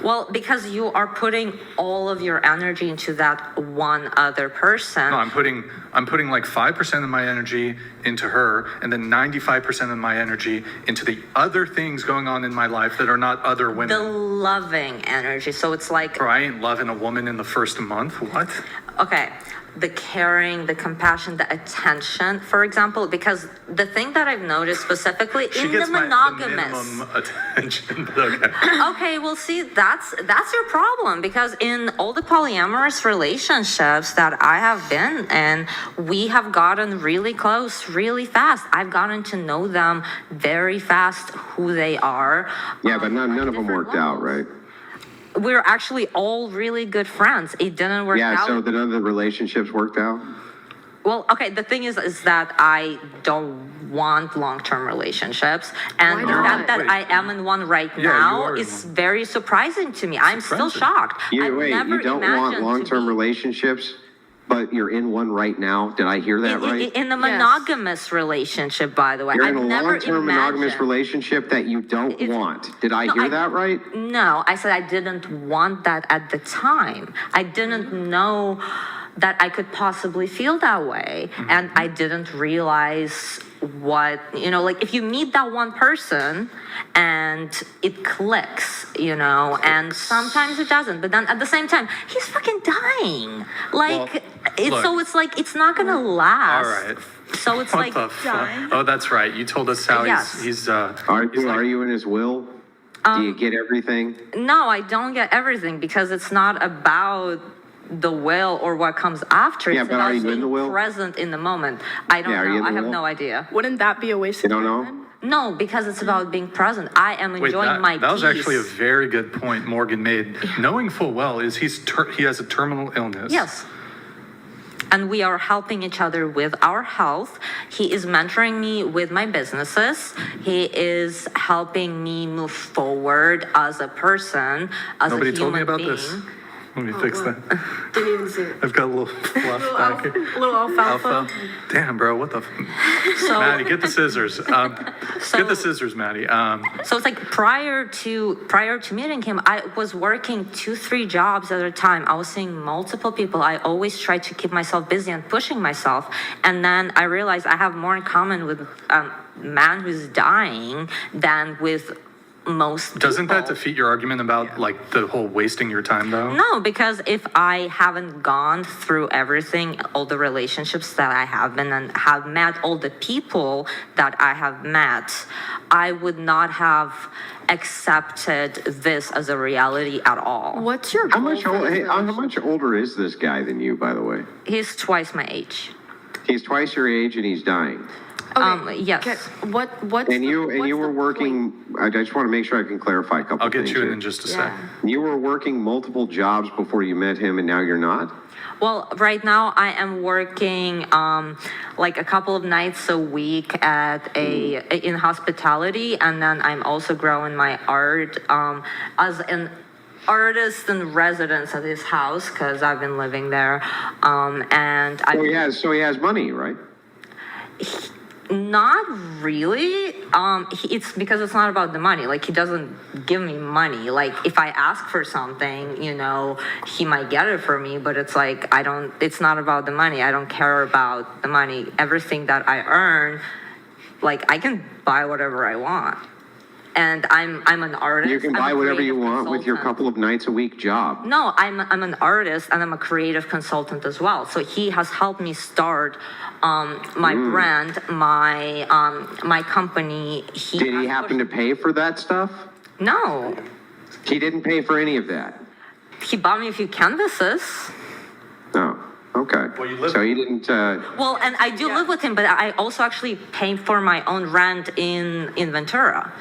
Well, because you are putting all of your energy into that one other person. No, I'm putting like 5% of my energy into her, and then 95% of my energy into the other things going on in my life that are not other women. The loving energy. So it's like, Bro, I ain't loving a woman in the first month. What? okay, the caring, the compassion, the attention, for example, because the thing that I've noticed specifically She in gets the the monogamous. minimum attention, but okay. Okay, well, see, that's your problem, because in all the polyamorous relationships that I have been in, we have gotten really close really fast. I've gotten to know them very fast, who they are. Yeah, but none of them worked out, right? We're actually all really good friends. It didn't work out. Yeah, so none of the relationships worked out? Well, okay, the thing is that I don't want long-term relationships, and the fact that I am in one right now is very surprising to me. I'm still shocked. You don't want long-term relationships, but you're in one right now? Did I hear that right? In a monogamous relationship, by the way. You're in a long-term monogamous relationship that you don't want. Did I hear that right? No, I said I didn't want that at the time. I didn't know that I could possibly feel that way. Mm-hmm. And I didn't realize what, like if you meet that one person and it clicks, and sometimes it doesn't, but then at the same time, he's fucking dying. Like, so it's like, it's not gonna last. All right. So it's what like, dying. Oh, that's right. You told us how he's are you in his will? Do you get everything? No, I don't get everything, because it's not about the will or what comes after. Yeah, it's but about are you in the will? Present in the moment. I don't know. I have no idea. Wouldn't that be a waste of time? You don't know? No, because it's about being present. I am enjoying my peace. That was actually a very good point Morgan made. Knowing full well is he has a terminal illness. Yes. And we are helping each other with our health. He is mentoring me with my businesses. He is helping me move forward as a person, as Nobody a human told me about being. this. Let me fix that. Didn't even see it. I've got a little fluff back here. Little alfalfa. Damn, bro, what the? Maddie, get the scissors. Get the scissors, Maddie. So it's like prior to meeting him, I was working 2-3 jobs at a time. I was seeing multiple people. I always tried to keep myself busy and pushing myself. And then I realized I have more in common with a man who's dying than with most people. Doesn't that defeat your argument about like the whole wasting your time though? No, because if I haven't gone through everything, all the relationships that I have been and have met all the people that I have met, I would not have accepted this as a reality at all. What's your how much older is this guy than you, by the way? He's twice my age. He's twice your age and he's dying. Okay. Yes. What? And you were working. I just want to make sure I can clarify a couple. I'll get things you here. in just a sec. You were working multiple jobs before you met him, and now you're not. Well, right now I am working like a couple of nights a week in hospitality, and then I'm also growing my art as an artist in residence at his house because I've been living there. And so he has money, right? Not really. It's because it's not about the money. Like, he doesn't give me money. Like, if I ask for something, he might get it for me, but it's like, it's not about the money. I don't care about the money. Everything that I earn, like, I can buy whatever I want. And I'm an artist. You can buy whatever you want with your couple of nights a week job. No, I'm an artist and I'm a creative consultant as well. So he has helped me start my brand, my company. Did he happen to pay for that stuff? No. He didn't pay for any of that? He bought me a few canvases. Oh. Okay. Well, so he didn't. Well, and I do live with him, but I also actually pay for my own rent in Ventura.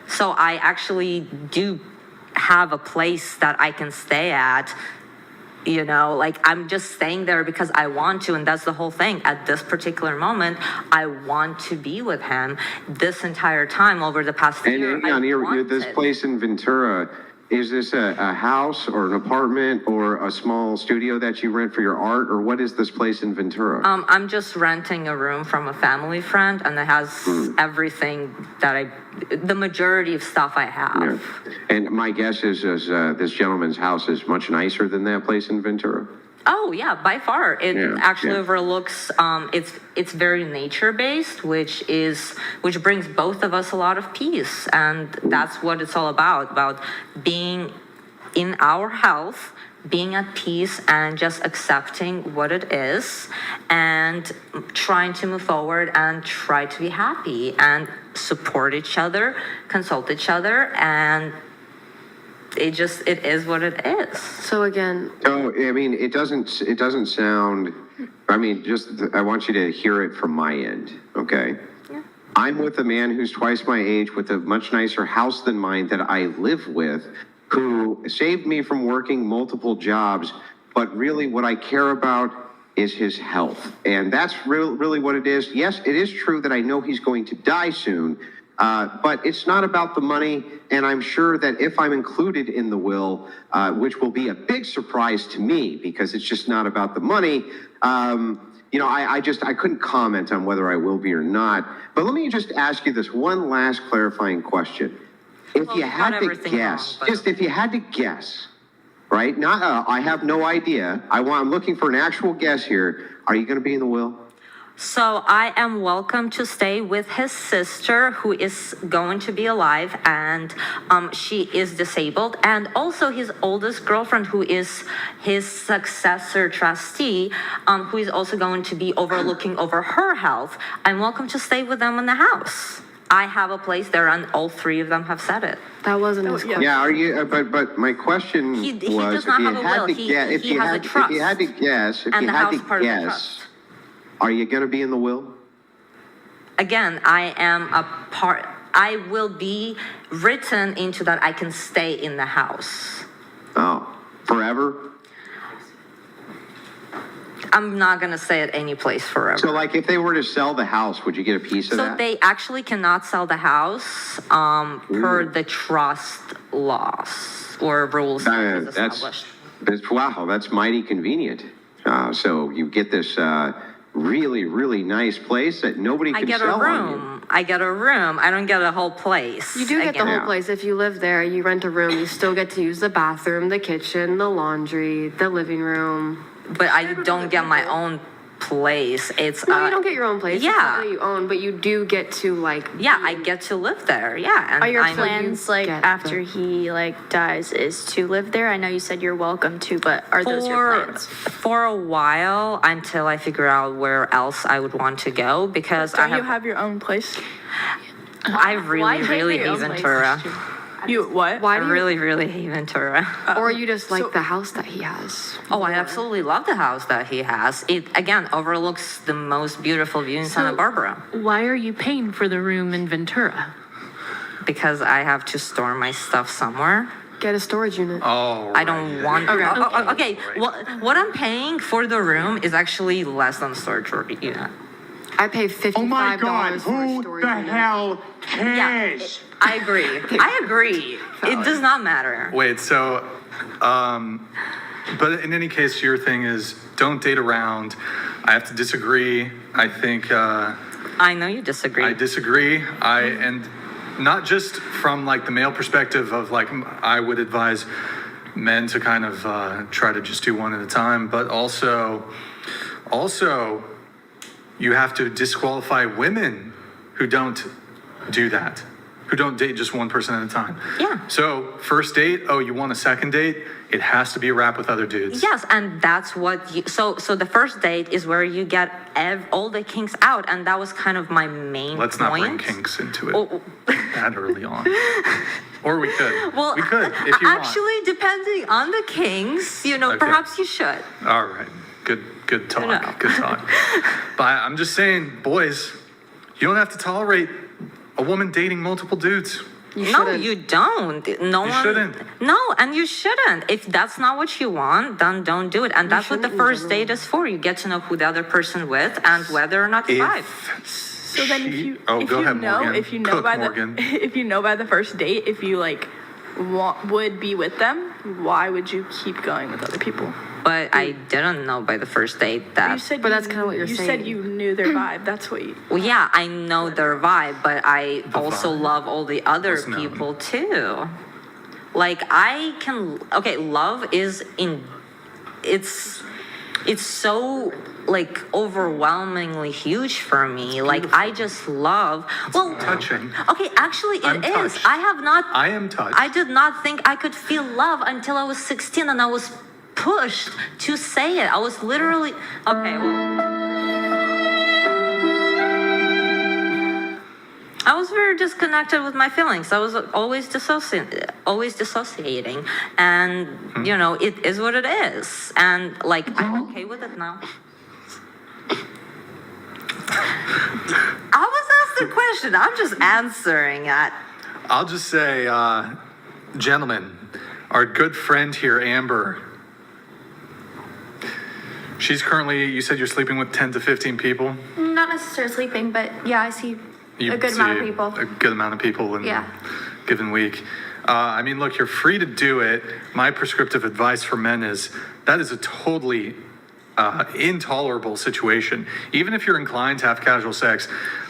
So I actually do have a place that I can stay at, like I'm just staying there because I want to, and that's the whole thing. At this particular moment, I want to be with him this entire time over the past year. And this place in Ventura, Is this a house or an apartment or a small studio that you rent for your art, or what is this place in Ventura? I'm just renting a room from a family friend, and it has everything that the majority of stuff I have. Yeah. And my guess is this gentleman's house is much nicer than that place in Ventura. Oh yeah, by far. It Yeah, actually yeah. overlooks. It's very nature based, which brings both of us a lot of peace, and that's what it's all about being in our health, being at peace, and just accepting what it is, and trying to move forward and try to be happy and support each other, consult each other, and it is what it is. So again, So, I mean, it doesn't sound, I mean, I want you to hear it from my end, okay? Yeah. I'm with a man who's twice my age with a much nicer house than mine that I live with, who saved me from working multiple jobs, but really what I care about is his health. And that's really what it is. Yes, it is true that I know he's going to die soon, but it's not about the money, and I'm sure that if I'm included in the will, which will be a big surprise to me because it's just not about the money, I couldn't comment on whether I will be or not. But let me just ask you this one last clarifying question. If Well, you you had got to everything guess, wrong, but- just if you had to guess, right? Not, I have no idea. I'm looking for an actual guess here. Are you going to be in the will? So I am welcome to stay with his sister, who is going to be alive, and she is disabled, and also his oldest girlfriend, who is his successor trustee, who is also going to be looking over her health. I'm welcome to stay with them in the house. I have a place there, and all three of them have said it. that wasn't his question. Yeah, are you? But my question He was, does not if you have a had will. to He- guess, he has a if you trust. had to guess, if And you the had house to is part of the guess, trust. are you going to be in the will? Again, I will be written into that I can stay in the house. Oh, forever? I'm not gonna stay at any place forever. So, like, if they were to sell the house, would you get a piece of So that? they actually cannot sell the house per the trust laws or rules that was established. Wow, that's mighty convenient. So you get this really, really nice place that nobody I can get a sell on you. room. I get a room. I don't get a whole place. You do get the Again, whole Yeah. place. If you live there, you rent a room, you still get to use the bathroom, the kitchen, the laundry, the living room. but I don't get my own place. It's No, you don't get your own place. It's yeah. not that you own, but you do get to like. Yeah, I get to live there. Yeah, and Are your I'm- plans like get after he like dies is to live there? I know you said you're welcome to, but are those your plans? for a while until I figure out where else I would want to go because Don't I you have your own place? I really pay for your hate own place? Ventura. You what? Why I do you, really hate Ventura. or you just like the house that he has? Oh, I absolutely love the house that he has. It again overlooks the most beautiful view in Santa Barbara Why are you paying for the room in Ventura? because I have to store my stuff somewhere. Get a storage unit. Oh, I don't want. Okay. Okay. What I'm paying for the room is actually less than storage unit. I pay $55 Oh my God, for a who storage the unit. hell cares? I agree. I agree. It does not matter. Wait, so, but in any case, your thing is don't date around. I have to disagree. I think I know you disagree. I disagree. And not just from like the male perspective of like I would advise men to kind of try to just do one at a time, but also you have to disqualify women who don't do that, who don't date just one person at a time. Yeah. So first date, oh, you want a second date? It has to be a wrap with other dudes. Yes, and that's what you. So the first date is where you get all the kinks out, and that was kind of my main Let's point. not bring kinks into it Oh, that early on. Or we could. well, we could if you actually, depending on the kinks, Okay. perhaps you should. want. All right. Good talk. No. Good talk. But I'm just saying, boys, you don't have to tolerate a woman dating multiple dudes. You No, shouldn't. you don't. No You one. shouldn't. No, and you shouldn't. If that's not what you want, then don't do it. And that's what the shouldn't in first general. date is for. You get to know who the other person with and whether or not you vibe. So then if you Oh, if go you ahead, know Morgan. if you know Cook, by Morgan. the if you know by the first date if you like would be with them, why would you keep going with other people? But I didn't know by the first date You that. said But that's kinda what you're You saying. said you knew their vibe. That's what you. Well, yeah, I know their vibe, but I also vibe love all the other was known. people too. Like okay, love is it's so like overwhelmingly huge for me. Like I just love, touching. okay, actually I'm it is. touched. I have not, I am touched. I did not think I could feel love until I was 16 and I was pushed to say it. I was literally, okay, well. I was very disconnected with my feelings. I was always dissociating, and you know, it is what it is, and like I'm okay with it now. I was asked a question. I'm just answering it. I'll just say, gentlemen, our good friend here, Amber, she's currently, you said you're sleeping with 10 to 15 people? Not necessarily sleeping, but yeah, I see You a good see amount of people. A good amount of people in Yeah. a given week. I mean, look, you're free to do it. My prescriptive advice for men is that is a totally intolerable situation. Even if you're inclined to have casual sex,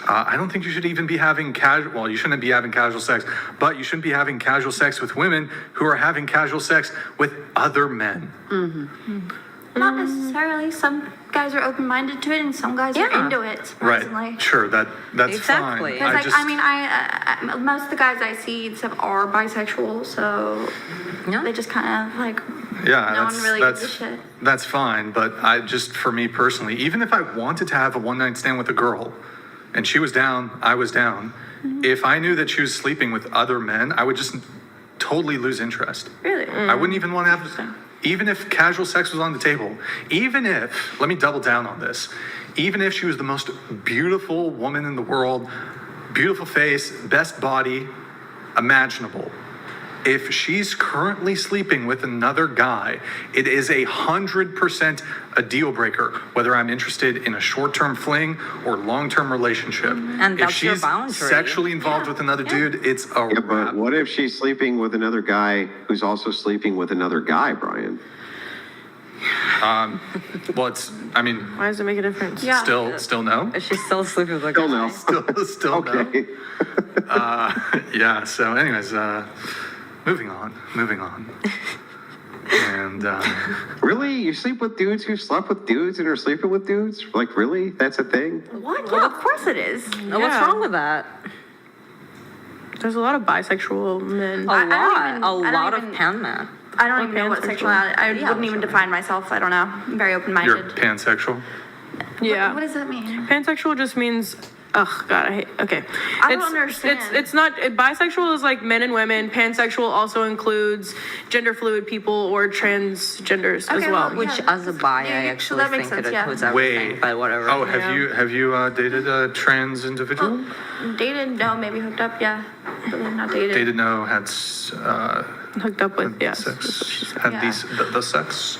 I don't think you should even be having well, you shouldn't be having casual sex, but you shouldn't be having casual sex with women who are having casual sex with other men. Not necessarily. Some guys are open-minded to it, and some guys are Yeah. into it. Surprisingly. Right. Sure, that's Exactly. fine. Because most of the guys I see except are bisexual, so Yeah. they just kind of like Yeah, no one that's, really that's, gives a shit. that's fine. But I just, for me personally, even if I wanted to have a one night stand with a girl and she was down, I was down, if I knew that she was sleeping with other men, I would just totally lose interest. Really? I wouldn't even want to have, even if casual sex was on the table, even if, let me double down on this, even if she was the most beautiful woman in the world, beautiful face, best body imaginable, if she's currently sleeping with another guy, it is 100% a deal breaker, whether I'm interested in a short-term fling or long-term relationship. And If that's your she's boundary. sexually involved with another dude, it's a Yeah, wrap. but what if she's sleeping with another guy who's also sleeping with another guy, Brian? Well, it's, I mean, Why does it make a difference? Yeah. still no? Is she still sleeping with a Still guy? no. Still no? Okay. Yeah, so anyways, moving on. And, Really? You sleep with dudes who slept with dudes and are sleeping with dudes? Like, really? That's a thing? What? Yeah, of course it is. What's wrong with that? There's a lot of bisexual men. A I don't lot. even- A I don't lot of even- pan men. I don't even know what pansexual. sexuality. I wouldn't even define myself. I don't know. I'm very open-minded. you're pansexual? Yeah. What does that mean? Pansexual just means, oh God, I hate, okay. I don't understand. It's not, bisexual is like men and women. Pansexual also includes gender fluid people or transgenders as Okay, well. well, Which, yeah, as a bi, yeah, I so actually that makes think sense, it yeah. includes everything, Wait. but whatever. Oh, have you dated a trans individual? Dated? No, maybe hooked up. Yeah, but then not dated. Dated no, had Hooked up with, yes. sex, had Yeah. the sex.